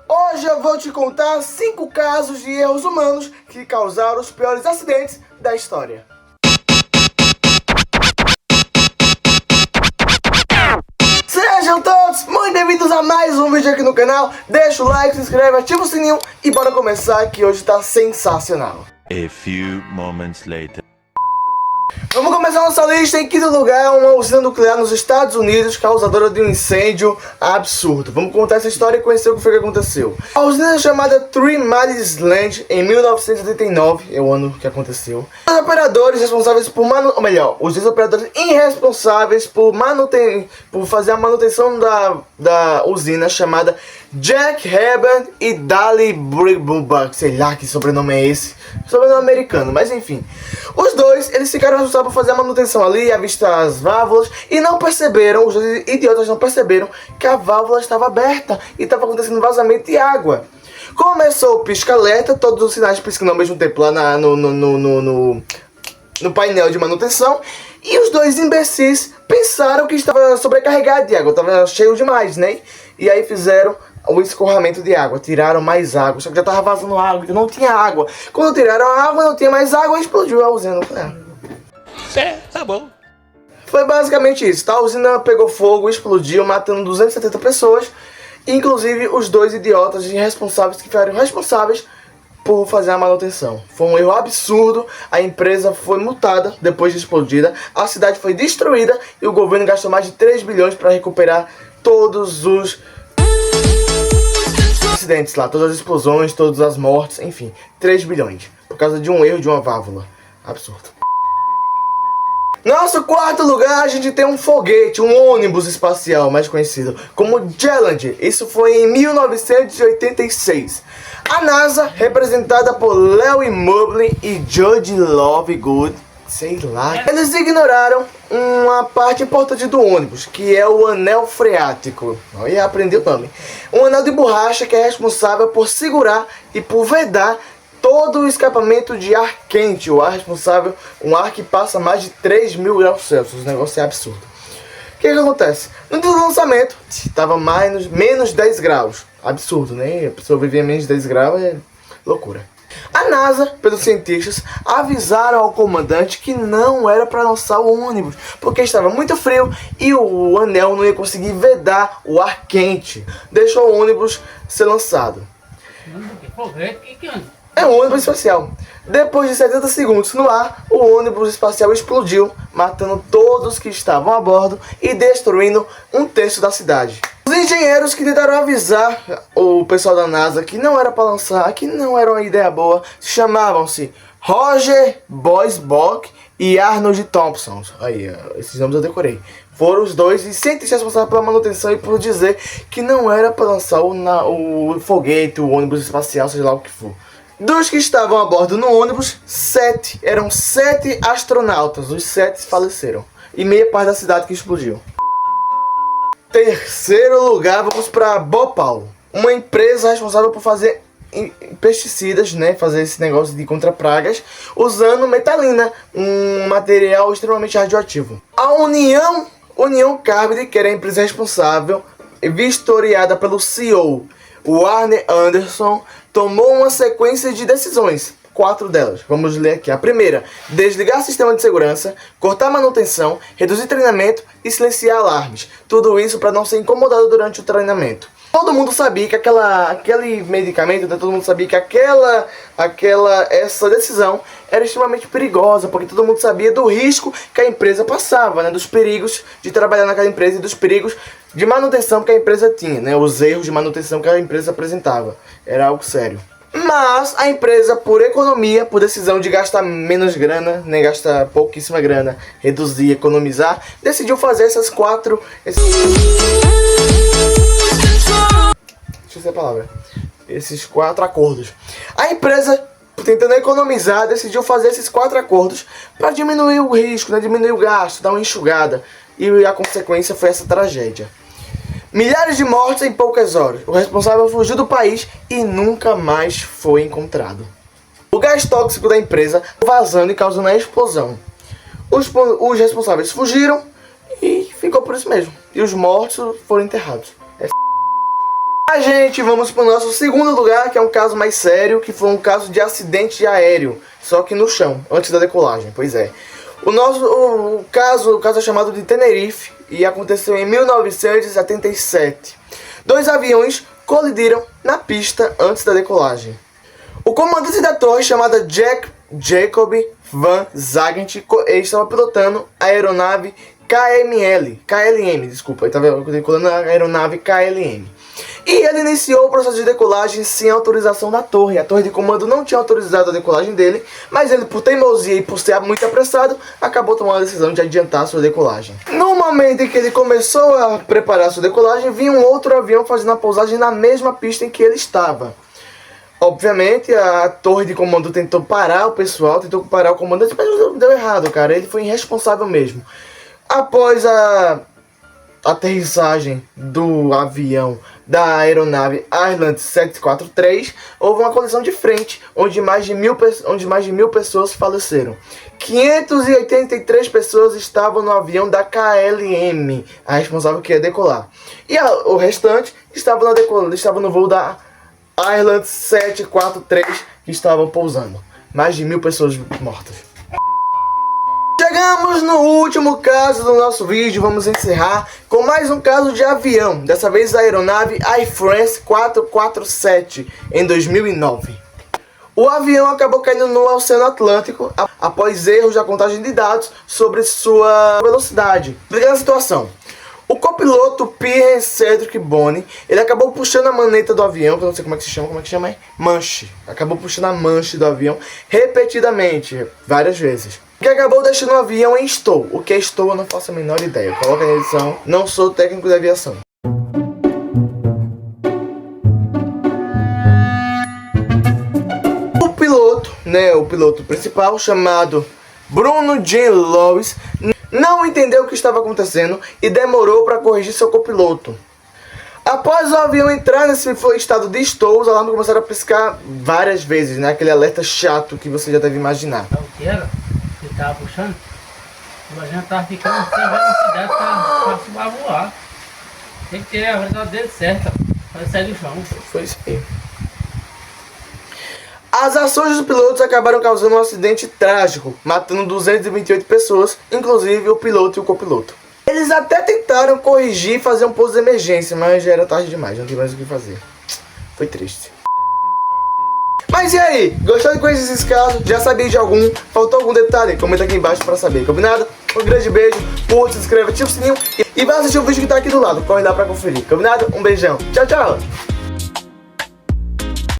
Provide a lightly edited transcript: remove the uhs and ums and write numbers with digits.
Hoje eu vou te contar 5 casos de erros humanos que causaram os piores acidentes da história. Sejam todos muito bem-vindos a mais um vídeo aqui no canal. Deixa o like, se inscreve, ativa o sininho e bora começar que hoje tá sensacional. A few moments later. Vamos começar nossa lista. Em quinto lugar, uma usina nuclear nos Estados Unidos, causadora de um incêndio absurdo. Vamos contar essa história e conhecer o que foi que aconteceu. A usina chamada Three Mile Island, em 1989, é o ano que aconteceu. Os operadores responsáveis por os operadores irresponsáveis por fazer a manutenção da usina, chamada Jack Herbert e Dali Brigbuck, sei lá que sobrenome é esse, sobrenome americano, mas enfim. Os dois, eles ficaram responsáveis por fazer a manutenção ali, avistar as válvulas e não perceberam, os idiotas não perceberam que a válvula estava aberta e estava acontecendo vazamento de água. Começou o pisca-alerta, todos os sinais piscando ao mesmo tempo lá no painel de manutenção, e os dois imbecis pensaram que estava sobrecarregado de água, estava cheio demais, né? E aí fizeram o escorramento de água, tiraram mais água, só que já estava vazando água, então não tinha água. Quando tiraram a água, não tinha mais água, explodiu a usina nuclear. Tá bom. Foi basicamente isso, tá? A usina pegou fogo, explodiu, matando 270 pessoas, inclusive os dois idiotas irresponsáveis que ficaram responsáveis por fazer a manutenção. Foi um erro absurdo, a empresa foi multada depois de explodida, a cidade foi destruída e o governo gastou mais de 3 bilhões para recuperar todos os acidentes lá, todas as explosões, todas as mortes, enfim, 3 bilhões, por causa de um erro de uma válvula. Absurdo. Nosso quarto lugar, a gente tem um foguete, um ônibus espacial, mais conhecido como Challenger. Isso foi em 1986. A NASA, representada por Larry Mobley e George Lovegood, sei lá, eles ignoraram uma parte importante do ônibus, que é o anel freático. Olha, aprendi o nome. Um anel de borracha que é responsável por segurar e por vedar todo o escapamento de ar quente, o ar responsável, um ar que passa mais de 3.000 graus Celsius, o negócio é absurdo. O que acontece? No dia do lançamento, estava menos 10 graus, absurdo, né? A pessoa vivia a menos de 10 graus, é loucura. A NASA, pelos cientistas, avisaram ao comandante que não era para lançar o ônibus, porque estava muito frio e o anel não ia conseguir vedar o ar quente. Deixou o ônibus ser lançado. É um ônibus espacial. Depois de 70 segundos no ar, o ônibus espacial explodiu, matando todos que estavam a bordo e destruindo um terço da cidade. Os engenheiros que tentaram avisar o pessoal da NASA que não era para lançar, que não era uma ideia boa, chamavam-se Roger Boisbock e Arnold Thompson. Aí, esses nomes eu decorei. Foram os dois e cientistas responsáveis pela manutenção e por dizer que não era para lançar o foguete, o ônibus espacial, seja lá o que for. Dos que estavam a bordo no ônibus, 7 eram 7 astronautas. Os 7 faleceram. E meia parte da cidade que explodiu. Terceiro lugar, vamos para Bhopal. Uma empresa responsável por fazer pesticidas, né? Fazer esse negócio de contra pragas, usando metalina, um material extremamente radioativo. A União Carbide, que era a empresa responsável, vistoriada pelo CEO, o Arne Anderson, tomou uma sequência de decisões, 4 delas. Vamos ler aqui. A primeira, desligar o sistema de segurança, cortar a manutenção, reduzir treinamento e silenciar alarmes. Tudo isso para não ser incomodado durante o treinamento. Todo mundo sabia que aquele medicamento, né, todo mundo sabia que essa decisão era extremamente perigosa, porque todo mundo sabia do risco que a empresa passava, né, dos perigos de trabalhar naquela empresa e dos perigos de manutenção que a empresa tinha, né, os erros de manutenção que a empresa apresentava. Era algo sério. Mas a empresa, por economia, por decisão de gastar menos grana, né, gastar pouquíssima grana, reduzir, economizar, decidiu fazer essas 4... Esqueci a palavra. Esses 4 acordos. A empresa, tentando economizar, decidiu fazer esses 4 acordos para diminuir o risco, né, diminuir o gasto, dar uma enxugada. E a consequência foi essa tragédia. Milhares de mortes em poucas horas. O responsável fugiu do país e nunca mais foi encontrado. O gás tóxico da empresa vazando e causando a explosão. Os responsáveis fugiram e ficou por isso mesmo. E os mortos foram enterrados. A gente, vamos para o nosso segundo lugar, que é um caso mais sério, que foi um caso de acidente aéreo, só que no chão, antes da decolagem, pois é. O caso é chamado de Tenerife e aconteceu em 1977. 2 aviões colidiram na pista antes da decolagem. O comandante da torre, chamado Jacob Van Zagent, ele estava pilotando a aeronave KLM, desculpa, ele estava decolando a aeronave KLM. E ele iniciou o processo de decolagem sem autorização da torre. A torre de comando não tinha autorizado a decolagem dele, mas ele, por teimosia e por ser muito apressado, acabou tomando a decisão de adiantar a sua decolagem. No momento em que ele começou a preparar a sua decolagem, vinha um outro avião fazendo a pousagem na mesma pista em que ele estava. Obviamente, a torre de comando tentou parar o pessoal, tentou parar o comandante, mas deu errado, cara. Ele foi irresponsável mesmo. Após a aterrissagem do avião da aeronave Ireland 743, houve uma colisão de frente, onde mais de 1.000 pessoas faleceram. 583 pessoas estavam no avião da KLM, a responsável que ia decolar. E o restante estava no voo da Ireland 743, que estavam pousando. Mais de 1.000 pessoas mortas. Chegamos no último caso do nosso vídeo. Vamos encerrar com mais um caso de avião, dessa vez da aeronave Air France 447, em 2009. O avião acabou caindo no Oceano Atlântico após erros da contagem de dados sobre sua velocidade. Explicando a situação. O copiloto Pierre Cedric Boni, ele acabou puxando a maneta do avião, que eu não sei como é que chama, é manche. Acabou puxando a manche do avião repetidamente, várias vezes. Que acabou deixando o avião em stall. O que é stall eu não faço a menor ideia. Coloca na edição, não sou técnico de aviação. O piloto principal, chamado Bruno Jean Lewis, não entendeu o que estava acontecendo e demorou para corrigir seu copiloto. Após o avião entrar nesse estado de stall, os alarmes começaram a piscar várias vezes, né? Aquele alerta chato que você já deve imaginar. O que era? Ele tava puxando, o avião tava ficando sem velocidade para voar. Tem que ter a velocidade dele certa para sair do chão. Foi isso aí. As ações dos pilotos acabaram causando um acidente trágico, matando 228 pessoas, inclusive o piloto e o copiloto. Eles até tentaram corrigir e fazer um pouso de emergência, mas já era tarde demais, não tinha mais o que fazer. Foi triste. Mas e aí? Gostou de conhecer esses casos? Já sabia de algum? Faltou algum detalhe? Comenta aqui embaixo pra saber, combinado? Um grande beijo, curte, se inscreve, ativa o sininho e vai assistir o vídeo que tá aqui do lado. Corre lá pra conferir, combinado? Um beijão, tchau, tchau!